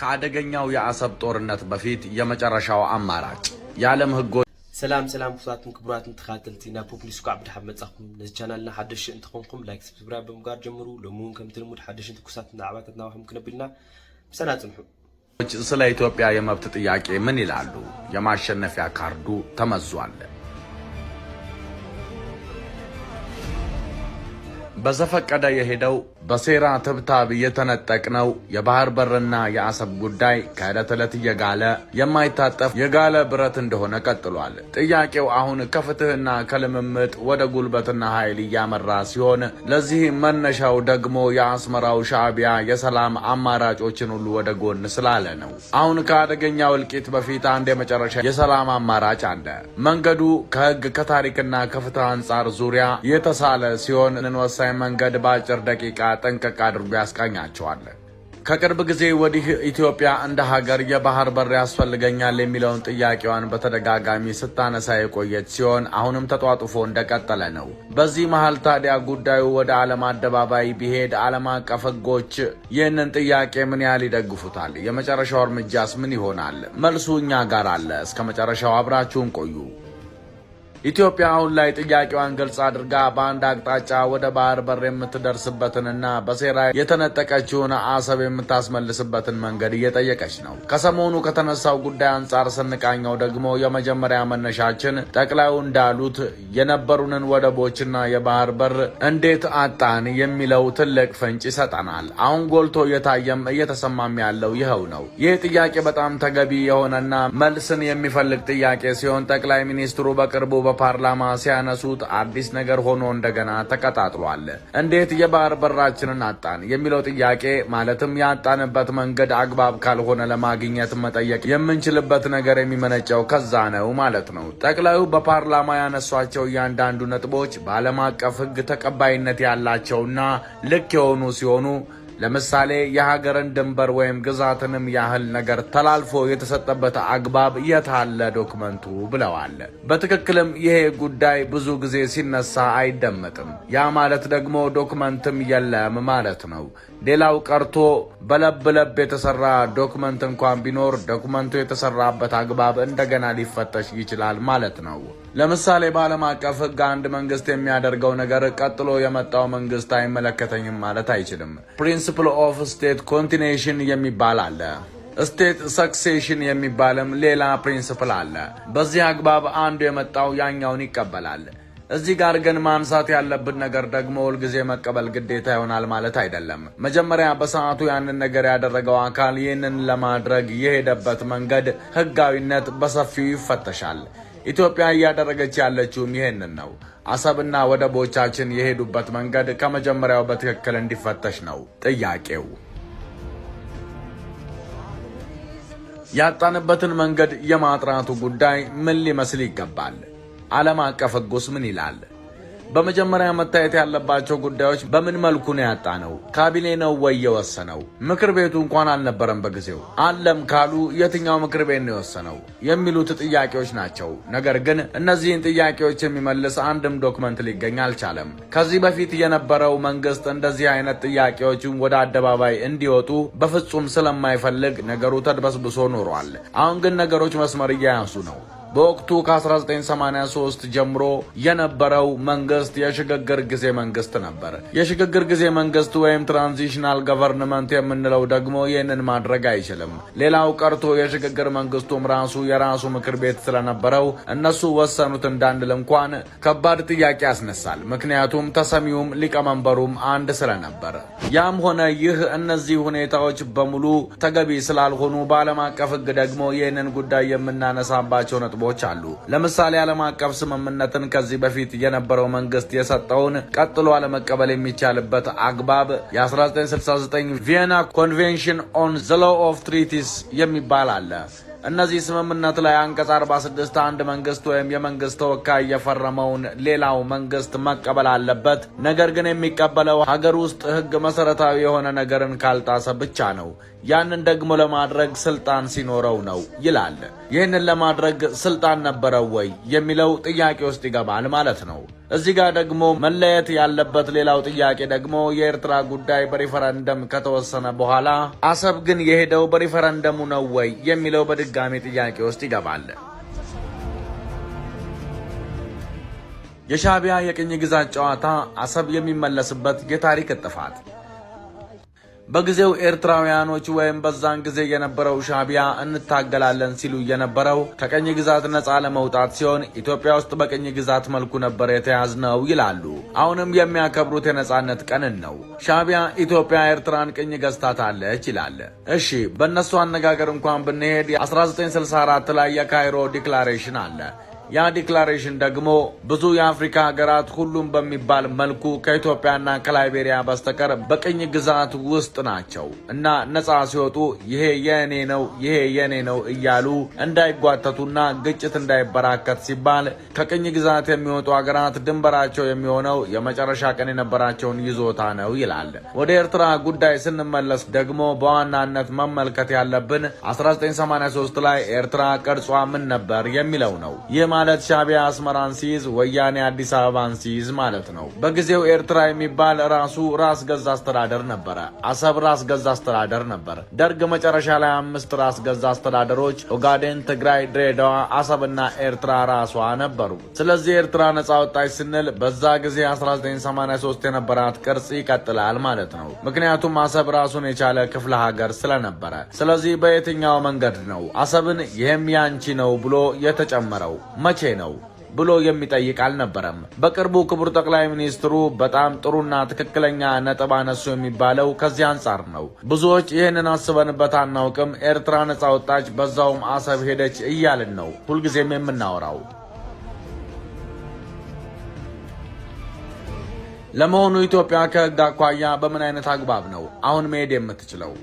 ከአደገኛው የአሰብ ጦርነት በፊት የመጨረሻው አማራጭ የዓለም ህጎች ሰላም ክቡራትን ክቡራትን ተኻተልቲና ፖፑሊስኩ ዓብድ ሐመድ መጻኹም ነዚ ቻናልና ሓደሽ እንትኾንኩም ላይክ ሰብስክራይብ በመጋር ጀምሩ ለሙን ከም ትልሙድ ሓደሽ ትኩሳትና ዓባታትና ወህም ክነብልና ብሰና ጽንሑ ስለ ኢትዮጵያ የመብት ጥያቄ ምን ይላሉ? የማሸነፊያ ካርዱ ተመዟል። በዘፈቀደ የሄደው በሴራ ትብታብ የተነጠቅነው የባህር በርና የአሰብ ጉዳይ ከዕለት ዕለት እየጋለ የማይታጠፍ የጋለ ብረት እንደሆነ ቀጥሏል። ጥያቄው አሁን ከፍትህና ከልምምጥ ወደ ጉልበትና ኃይል እያመራ ሲሆን ለዚህ መነሻው ደግሞ የአስመራው ሻዕቢያ የሰላም አማራጮችን ሁሉ ወደ ጎን ስላለ ነው። አሁን ከአደገኛው እልቂት በፊት አንድ የመጨረሻ የሰላም አማራጭ አለ። መንገዱ ከህግ ከታሪክና ከፍትህ አንጻር ዙሪያ የተሳለ ሲሆን ወሳኝ መንገድ በአጭር ደቂቃ ጠንቀቅ አድርጎ ያስቃኛቸዋል። ከቅርብ ጊዜ ወዲህ ኢትዮጵያ እንደ ሀገር የባህር በር ያስፈልገኛል የሚለውን ጥያቄዋን በተደጋጋሚ ስታነሳ የቆየች ሲሆን አሁንም ተጧጡፎ እንደቀጠለ ነው። በዚህ መሃል ታዲያ ጉዳዩ ወደ ዓለም አደባባይ ቢሄድ ዓለም አቀፍ ህጎች ይህንን ጥያቄ ምን ያህል ይደግፉታል? የመጨረሻው እርምጃስ ምን ይሆናል? መልሱ እኛ ጋር አለ። እስከ መጨረሻው አብራችሁን ቆዩ። ኢትዮጵያ አሁን ላይ ጥያቄዋን ግልጽ አድርጋ በአንድ አቅጣጫ ወደ ባህር በር የምትደርስበትንና በሴራ የተነጠቀችውን አሰብ የምታስመልስበትን መንገድ እየጠየቀች ነው። ከሰሞኑ ከተነሳው ጉዳይ አንጻር ስንቃኘው ደግሞ የመጀመሪያ መነሻችን ጠቅላዩ እንዳሉት የነበሩንን ወደቦችና የባህር በር እንዴት አጣን የሚለው ትልቅ ፍንጭ ይሰጠናል። አሁን ጎልቶ እየታየም እየተሰማም ያለው ይኸው ነው። ይህ ጥያቄ በጣም ተገቢ የሆነና መልስን የሚፈልግ ጥያቄ ሲሆን ጠቅላይ ሚኒስትሩ በቅርቡ በፓርላማ ሲያነሱት አዲስ ነገር ሆኖ እንደገና ተቀጣጥሏል። እንዴት የባህር በራችንን አጣን የሚለው ጥያቄ ማለትም ያጣንበት መንገድ አግባብ ካልሆነ ለማግኘት መጠየቅ የምንችልበት ነገር የሚመነጨው ከዛ ነው ማለት ነው። ጠቅላዩ በፓርላማ ያነሷቸው እያንዳንዱ ነጥቦች በዓለም አቀፍ ህግ ተቀባይነት ያላቸውና ልክ የሆኑ ሲሆኑ ለምሳሌ የሀገርን ድንበር ወይም ግዛትንም ያህል ነገር ተላልፎ የተሰጠበት አግባብ የታለ ዶክመንቱ ብለዋል። በትክክልም ይሄ ጉዳይ ብዙ ጊዜ ሲነሳ አይደመጥም። ያ ማለት ደግሞ ዶክመንትም የለም ማለት ነው። ሌላው ቀርቶ በለብ የተሰራ ዶክመንት እንኳን ቢኖር ዶክመንቱ የተሰራበት አግባብ እንደገና ሊፈተሽ ይችላል ማለት ነው። ለምሳሌ በዓለም አቀፍ ህግ አንድ መንግስት የሚያደርገው ነገር ቀጥሎ የመጣው መንግስት አይመለከተኝም ማለት አይችልም። ፕሪንሲፕል ኦፍ ስቴት ኮንቲኒዩሽን የሚባል አለ። ስቴት ሰክሴሽን የሚባልም ሌላ ፕሪንሲፕል አለ። በዚህ አግባብ አንዱ የመጣው ያኛውን ይቀበላል። እዚህ ጋር ግን ማንሳት ያለብን ነገር ደግሞ ሁልጊዜ መቀበል ግዴታ ይሆናል ማለት አይደለም። መጀመሪያ በሰዓቱ ያንን ነገር ያደረገው አካል ይህንን ለማድረግ የሄደበት መንገድ ህጋዊነት በሰፊው ይፈተሻል። ኢትዮጵያ እያደረገች ያለችውም ይሄንን ነው። አሰብና ወደቦቻችን የሄዱበት መንገድ ከመጀመሪያው በትክክል እንዲፈተሽ ነው ጥያቄው። ያጣንበትን መንገድ የማጥራቱ ጉዳይ ምን ሊመስል ይገባል? ዓለም አቀፍ ህጉስ ምን ይላል? በመጀመሪያ መታየት ያለባቸው ጉዳዮች በምን መልኩ ነው ያጣነው? ካቢኔ ነው ወይ የወሰነው? ምክር ቤቱ እንኳን አልነበረም በጊዜው። አለም ካሉ የትኛው ምክር ቤት ነው የወሰነው የሚሉት ጥያቄዎች ናቸው። ነገር ግን እነዚህን ጥያቄዎች የሚመልስ አንድም ዶክመንት ሊገኝ አልቻለም። ከዚህ በፊት የነበረው መንግስት እንደዚህ አይነት ጥያቄዎችን ወደ አደባባይ እንዲወጡ በፍጹም ስለማይፈልግ ነገሩ ተድበስብሶ ኖሯል። አሁን ግን ነገሮች መስመር እየያዙ ነው። በወቅቱ ከ1983 ጀምሮ የነበረው መንግስት የሽግግር ጊዜ መንግስት ነበር። የሽግግር ጊዜ መንግስት ወይም ትራንዚሽናል ገቨርንመንት የምንለው ደግሞ ይህንን ማድረግ አይችልም። ሌላው ቀርቶ የሽግግር መንግስቱም ራሱ የራሱ ምክር ቤት ስለነበረው እነሱ ወሰኑት እንዳንል እንኳን ከባድ ጥያቄ ያስነሳል። ምክንያቱም ተሰሚውም ሊቀመንበሩም አንድ ስለነበር። ያም ሆነ ይህ እነዚህ ሁኔታዎች በሙሉ ተገቢ ስላልሆኑ በዓለም አቀፍ ህግ ደግሞ ይህንን ጉዳይ የምናነሳባቸው ነጥቦች አሉ። ለምሳሌ ዓለም አቀፍ ስምምነትን ከዚህ በፊት የነበረው መንግስት የሰጠውን ቀጥሎ አለመቀበል የሚቻልበት አግባብ የ1969 ቪየና ኮንቬንሽን ኦን ዘ ሎው ኦፍ ትሪቲስ የሚባል አለ። እነዚህ ስምምነት ላይ አንቀጽ 46 አንድ መንግስት ወይም የመንግስት ተወካይ የፈረመውን ሌላው መንግስት መቀበል አለበት። ነገር ግን የሚቀበለው ሀገር ውስጥ ህግ መሰረታዊ የሆነ ነገርን ካልጣሰ ብቻ ነው። ያንን ደግሞ ለማድረግ ስልጣን ሲኖረው ነው ይላል። ይህንን ለማድረግ ስልጣን ነበረው ወይ የሚለው ጥያቄ ውስጥ ይገባል ማለት ነው። እዚህ ጋር ደግሞ መለየት ያለበት ሌላው ጥያቄ ደግሞ የኤርትራ ጉዳይ በሪፈረንደም ከተወሰነ በኋላ አሰብ ግን የሄደው በሪፈረንደሙ ነው ወይ የሚለው በድጋሚ ጥያቄ ውስጥ ይገባል። የሻዕቢያ የቅኝ ግዛት ጨዋታ አሰብ የሚመለስበት የታሪክ ጥፋት። በጊዜው ኤርትራውያኖች ወይም በዛን ጊዜ የነበረው ሻዕቢያ እንታገላለን ሲሉ የነበረው ከቅኝ ግዛት ነፃ ለመውጣት ሲሆን ኢትዮጵያ ውስጥ በቅኝ ግዛት መልኩ ነበር የተያዝነው ይላሉ። አሁንም የሚያከብሩት የነፃነት ቀንን ነው። ሻዕቢያ ኢትዮጵያ ኤርትራን ቅኝ ገዝታታለች ይላል። እሺ በእነሱ አነጋገር እንኳን ብንሄድ 1964 ላይ የካይሮ ዲክላሬሽን አለ። ያ ዲክላሬሽን ደግሞ ብዙ የአፍሪካ ሀገራት ሁሉም በሚባል መልኩ ከኢትዮጵያና ከላይቤሪያ በስተቀር በቅኝ ግዛት ውስጥ ናቸው እና ነፃ ሲወጡ ይሄ የኔ ነው ይሄ የኔ ነው እያሉ እንዳይጓተቱና ግጭት እንዳይበራከት ሲባል ከቅኝ ግዛት የሚወጡ ሀገራት ድንበራቸው የሚሆነው የመጨረሻ ቀን የነበራቸውን ይዞታ ነው ይላል። ወደ ኤርትራ ጉዳይ ስንመለስ ደግሞ በዋናነት መመልከት ያለብን 1983 ላይ ኤርትራ ቅርጿ ምን ነበር የሚለው ነው። ማለት ሻዕቢያ አስመራን ሲይዝ ወያኔ አዲስ አበባን ሲይዝ ማለት ነው። በጊዜው ኤርትራ የሚባል ራስ ገዝ አስተዳደር ነበረ። አሰብ ራስ ገዝ አስተዳደር ነበር። ደርግ መጨረሻ ላይ 5 ራስ ገዝ አስተዳደሮች ኦጋዴን፣ ትግራይ፣ ድሬዳዋ፣ አሰብና ኤርትራ ራሷ ነበሩ። ስለዚህ ኤርትራ ነፃ ወጣች ስንል በዛ ጊዜ 1983 የነበራት ቅርጽ ይቀጥላል ማለት ነው። ምክንያቱም አሰብ ራሱን የቻለ ክፍለ ሀገር ስለነበረ። ስለዚህ በየትኛው መንገድ ነው አሰብን ይሄም ያንቺ ነው ብሎ የተጨመረው? መቼ ነው ብሎ የሚጠይቅ አልነበረም። በቅርቡ ክቡር ጠቅላይ ሚኒስትሩ በጣም ጥሩና ትክክለኛ ነጥብ አነሱ የሚባለው ከዚህ አንጻር ነው። ብዙዎች ይህንን አስበንበት አናውቅም፣ ኤርትራ ነፃ ወጣች በዛውም አሰብ ሄደች እያልን ነው ሁልጊዜም የምናወራው። ለመሆኑ ኢትዮጵያ ከህግ አኳያ በምን አይነት አግባብ ነው አሁን መሄድ የምትችለው?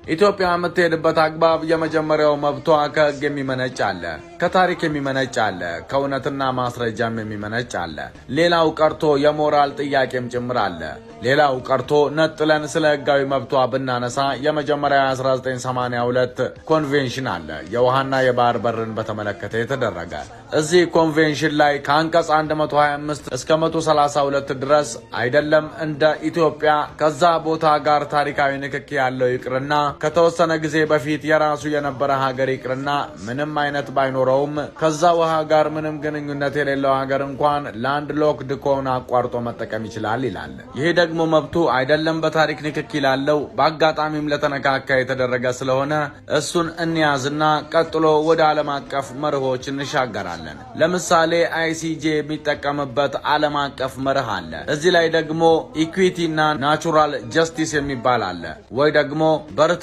ኢትዮጵያ የምትሄድበት አግባብ የመጀመሪያው መብቷ ከህግ የሚመነጭ አለ፣ ከታሪክ የሚመነጭ አለ፣ ከእውነትና ማስረጃም የሚመነጭ አለ። ሌላው ቀርቶ የሞራል ጥያቄም ጭምር አለ። ሌላው ቀርቶ ነጥለን ስለ ህጋዊ መብቷ ብናነሳ የመጀመሪያ 1982 ኮንቬንሽን አለ፣ የውሃና የባህር በርን በተመለከተ የተደረገ። እዚህ ኮንቬንሽን ላይ ከአንቀጽ 125 እስከ 132 ድረስ አይደለም እንደ ኢትዮጵያ ከዛ ቦታ ጋር ታሪካዊ ንክኪ ያለው ይቅርና ከተወሰነ ጊዜ በፊት የራሱ የነበረ ሀገር ይቅርና ምንም አይነት ባይኖረውም ከዛ ውሃ ጋር ምንም ግንኙነት የሌለው ሀገር እንኳን ላንድ ሎክድ ከሆነ አቋርጦ መጠቀም ይችላል ይላል። ይሄ ደግሞ መብቱ አይደለም በታሪክ ንክኪ ላለው በአጋጣሚም ለተነካካ የተደረገ ስለሆነ እሱን እንያዝና ቀጥሎ ወደ ዓለም አቀፍ መርሆች እንሻገራለን። ለምሳሌ አይሲጄ የሚጠቀምበት ዓለም አቀፍ መርህ አለ። እዚህ ላይ ደግሞ ኢኩዊቲና ናቹራል ጀስቲስ የሚባል አለ ወይ ደግሞ በርትዕና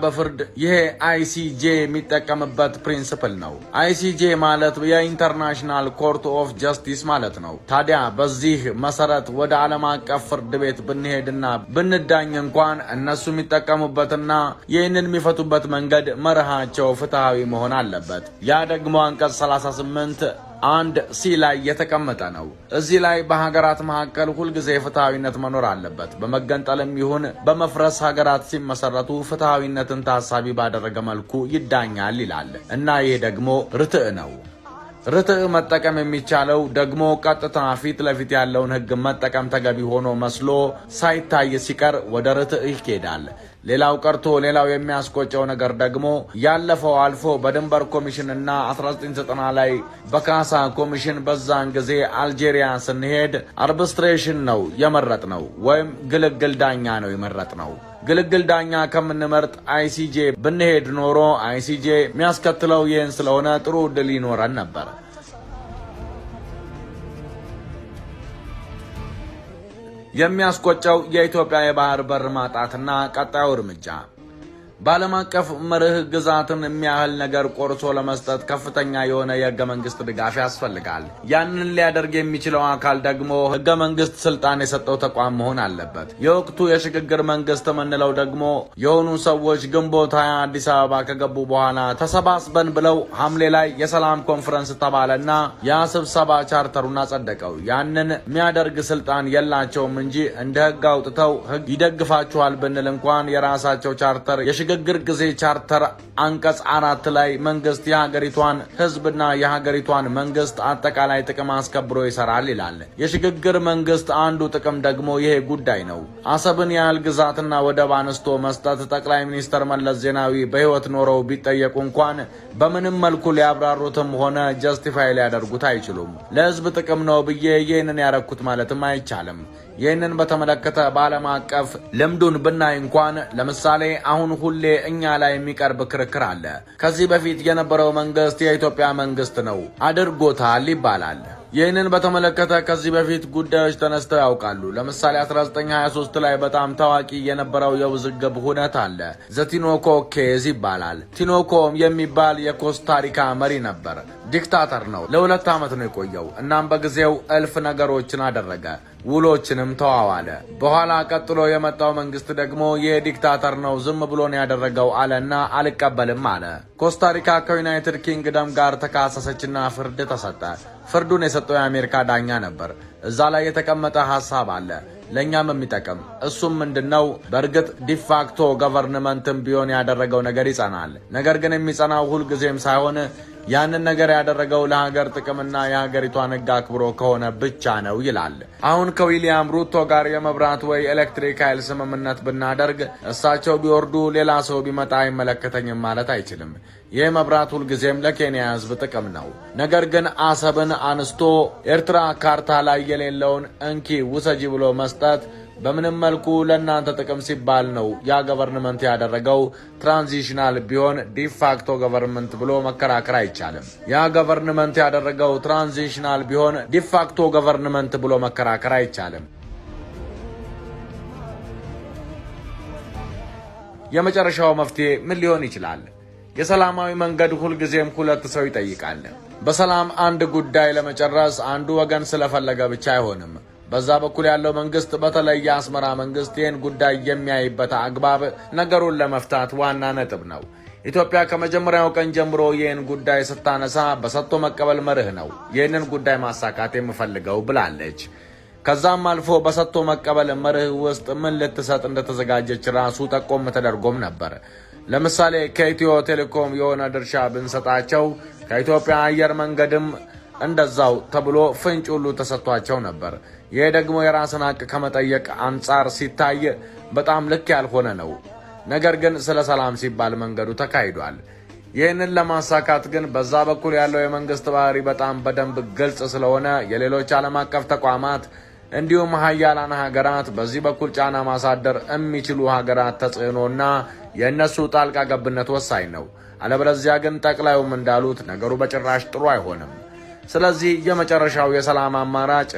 በፍርድ። ይሄ አይሲጄ የሚጠቀምበት ፕሪንሲፕል ነው። አይሲጄ ማለት የኢንተርናሽናል ኮርት ኦፍ ጀስቲስ ማለት ነው። ታዲያ በዚህ መሰረት ወደ ዓለም አቀፍ ፍርድ ቤት ብንሄድና ብንዳኝ እንኳን እነሱ የሚጠቀሙበትና ይህንን የሚፈቱበት መንገድ መርሃቸው ፍትሃዊ መሆን አለበት። ያ ደግሞ አንቀጽ 38 አንድ ሲ ላይ የተቀመጠ ነው። እዚህ ላይ በሀገራት መካከል ሁልጊዜ ፍትሃዊነት መኖር አለበት። በመገንጠልም ይሁን በመፍረስ ሀገራት ሲመሰረቱ ፍትሃዊነትን ታሳቢ ባደረገ መልኩ ይዳኛል ይላል እና ይህ ደግሞ ርትዕ ነው። ርትዕ መጠቀም የሚቻለው ደግሞ ቀጥታ ፊት ለፊት ያለውን ሕግ መጠቀም ተገቢ ሆኖ መስሎ ሳይታይ ሲቀር ወደ ርትዕ ይኬዳል። ሌላው ቀርቶ ሌላው የሚያስቆጨው ነገር ደግሞ ያለፈው አልፎ በድንበር ኮሚሽን እና 1990 ላይ በካሳ ኮሚሽን በዛን ጊዜ አልጄሪያ ስንሄድ አርቢትሬሽን ነው የመረጥነው ወይም ግልግል ዳኛ ነው የመረጥነው። ግልግል ዳኛ ከምንመርጥ አይሲጄ ብንሄድ ኖሮ አይሲጄ የሚያስከትለው ይህን ስለሆነ ጥሩ ዕድል ይኖረን ነበር። የሚያስቆጨው የኢትዮጵያ የባህር በር ማጣትና ቀጣዩ እርምጃ በዓለም አቀፍ መርህ ግዛትን የሚያህል ነገር ቆርሶ ለመስጠት ከፍተኛ የሆነ የህገ መንግስት ድጋፍ ያስፈልጋል። ያንን ሊያደርግ የሚችለው አካል ደግሞ ህገ መንግስት ስልጣን የሰጠው ተቋም መሆን አለበት። የወቅቱ የሽግግር መንግስት የምንለው ደግሞ የሆኑ ሰዎች ግንቦት 20 አዲስ አበባ ከገቡ በኋላ ተሰባስበን ብለው ሐምሌ ላይ የሰላም ኮንፈረንስ ተባለና ያ ስብሰባ ቻርተሩን አጸደቀው። ያንን የሚያደርግ ስልጣን የላቸውም እንጂ እንደ ህግ አውጥተው ህግ ይደግፋችኋል ብንል እንኳን የራሳቸው ቻርተር የሽግግር ጊዜ ቻርተር አንቀጽ 4 ላይ መንግስት የሀገሪቷን ህዝብና የሀገሪቷን መንግስት አጠቃላይ ጥቅም አስከብሮ ይሰራል ይላል። የሽግግር መንግስት አንዱ ጥቅም ደግሞ ይሄ ጉዳይ ነው። አሰብን ያህል ግዛትና ወደብ አንስቶ መስጠት ጠቅላይ ሚኒስትር መለስ ዜናዊ በህይወት ኖረው ቢጠየቁ እንኳን በምንም መልኩ ሊያብራሩትም ሆነ ጀስቲፋይ ሊያደርጉት አይችሉም። ለህዝብ ጥቅም ነው ብዬ ይህንን ያረኩት ማለትም አይቻልም። ይህንን በተመለከተ በዓለም አቀፍ ልምዱን ብናይ እንኳን ለምሳሌ አሁን ሁሌ እኛ ላይ የሚቀርብ ክርክር አለ። ከዚህ በፊት የነበረው መንግስት የኢትዮጵያ መንግስት ነው አድርጎታል ይባላል። ይህንን በተመለከተ ከዚህ በፊት ጉዳዮች ተነስተው ያውቃሉ። ለምሳሌ 1923 ላይ በጣም ታዋቂ የነበረው የውዝግብ ሁነት አለ። ዘቲኖኮ ኬዝ ይባላል። ቲኖኮም የሚባል የኮስታሪካ መሪ ነበር። ዲክታተር ነው። ለ2 ዓመት ነው የቆየው። እናም በጊዜው እልፍ ነገሮችን አደረገ። ውሎችንም ተዋዋለ። በኋላ ቀጥሎ የመጣው መንግስት ደግሞ የዲክታተር ነው ዝም ብሎ ነው ያደረገው አለና አልቀበልም አለ። ኮስታሪካ ከዩናይትድ ኪንግደም ጋር ተካሰሰችና ፍርድ ተሰጠ። ፍርዱን የሰጠው የአሜሪካ ዳኛ ነበር። እዛ ላይ የተቀመጠ ሐሳብ አለ ለኛም የሚጠቅም። እሱም ምንድነው? በእርግጥ ዲፋክቶ ገቨርንመንትም ቢሆን ያደረገው ነገር ይጸናል። ነገር ግን የሚጸናው ሁልጊዜም ሳይሆን ያንን ነገር ያደረገው ለሀገር ጥቅምና የሀገሪቷን ሕግ አክብሮ ከሆነ ብቻ ነው ይላል። አሁን ከዊሊያም ሩቶ ጋር የመብራት ወይ ኤሌክትሪክ ኃይል ስምምነት ብናደርግ እሳቸው ቢወርዱ ሌላ ሰው ቢመጣ አይመለከተኝም ማለት አይችልም። ይህ መብራት ሁልጊዜም ለኬንያ ሕዝብ ጥቅም ነው። ነገር ግን አሰብን አንስቶ ኤርትራ ካርታ ላይ የሌለውን እንኪ ውሰጂ ብሎ መስጠት በምንም መልኩ ለእናንተ ጥቅም ሲባል ነው ያ ገቨርንመንት ያደረገው። ትራንዚሽናል ቢሆን ዲፋክቶ ገቨርንመንት ብሎ መከራከር አይቻልም። ያ ገቨርንመንት ያደረገው ትራንዚሽናል ቢሆን ዲፋክቶ ገቨርንመንት ብሎ መከራከር አይቻልም። የመጨረሻው መፍትሄ ምን ሊሆን ይችላል? የሰላማዊ መንገድ ሁልጊዜም ሁለት ሰው ይጠይቃል። በሰላም አንድ ጉዳይ ለመጨረስ አንዱ ወገን ስለፈለገ ብቻ አይሆንም። በዛ በኩል ያለው መንግስት በተለይ የአስመራ መንግስት ይህን ጉዳይ የሚያይበት አግባብ ነገሩን ለመፍታት ዋና ነጥብ ነው። ኢትዮጵያ ከመጀመሪያው ቀን ጀምሮ ይህን ጉዳይ ስታነሳ በሰጥቶ መቀበል መርህ ነው ይህንን ጉዳይ ማሳካት የምፈልገው ብላለች። ከዛም አልፎ በሰጥቶ መቀበል መርህ ውስጥ ምን ልትሰጥ እንደተዘጋጀች ራሱ ጠቆም ተደርጎም ነበር። ለምሳሌ ከኢትዮ ቴሌኮም የሆነ ድርሻ ብንሰጣቸው ከኢትዮጵያ አየር መንገድም እንደዛው ተብሎ ፍንጭ ሁሉ ተሰጥቷቸው ነበር። ይህ ደግሞ የራስን ሀቅ ከመጠየቅ አንጻር ሲታይ በጣም ልክ ያልሆነ ነው። ነገር ግን ስለ ሰላም ሲባል መንገዱ ተካሂዷል። ይህንን ለማሳካት ግን በዛ በኩል ያለው የመንግስት ባህሪ በጣም በደንብ ግልጽ ስለሆነ የሌሎች ዓለም አቀፍ ተቋማት እንዲሁም ሀያላን ሀገራት በዚህ በኩል ጫና ማሳደር የሚችሉ ሀገራት ተጽዕኖና የእነሱ ጣልቃ ገብነት ወሳኝ ነው። አለበለዚያ ግን ጠቅላዩም እንዳሉት ነገሩ በጭራሽ ጥሩ አይሆንም። ስለዚህ የመጨረሻው የሰላም አማራጭ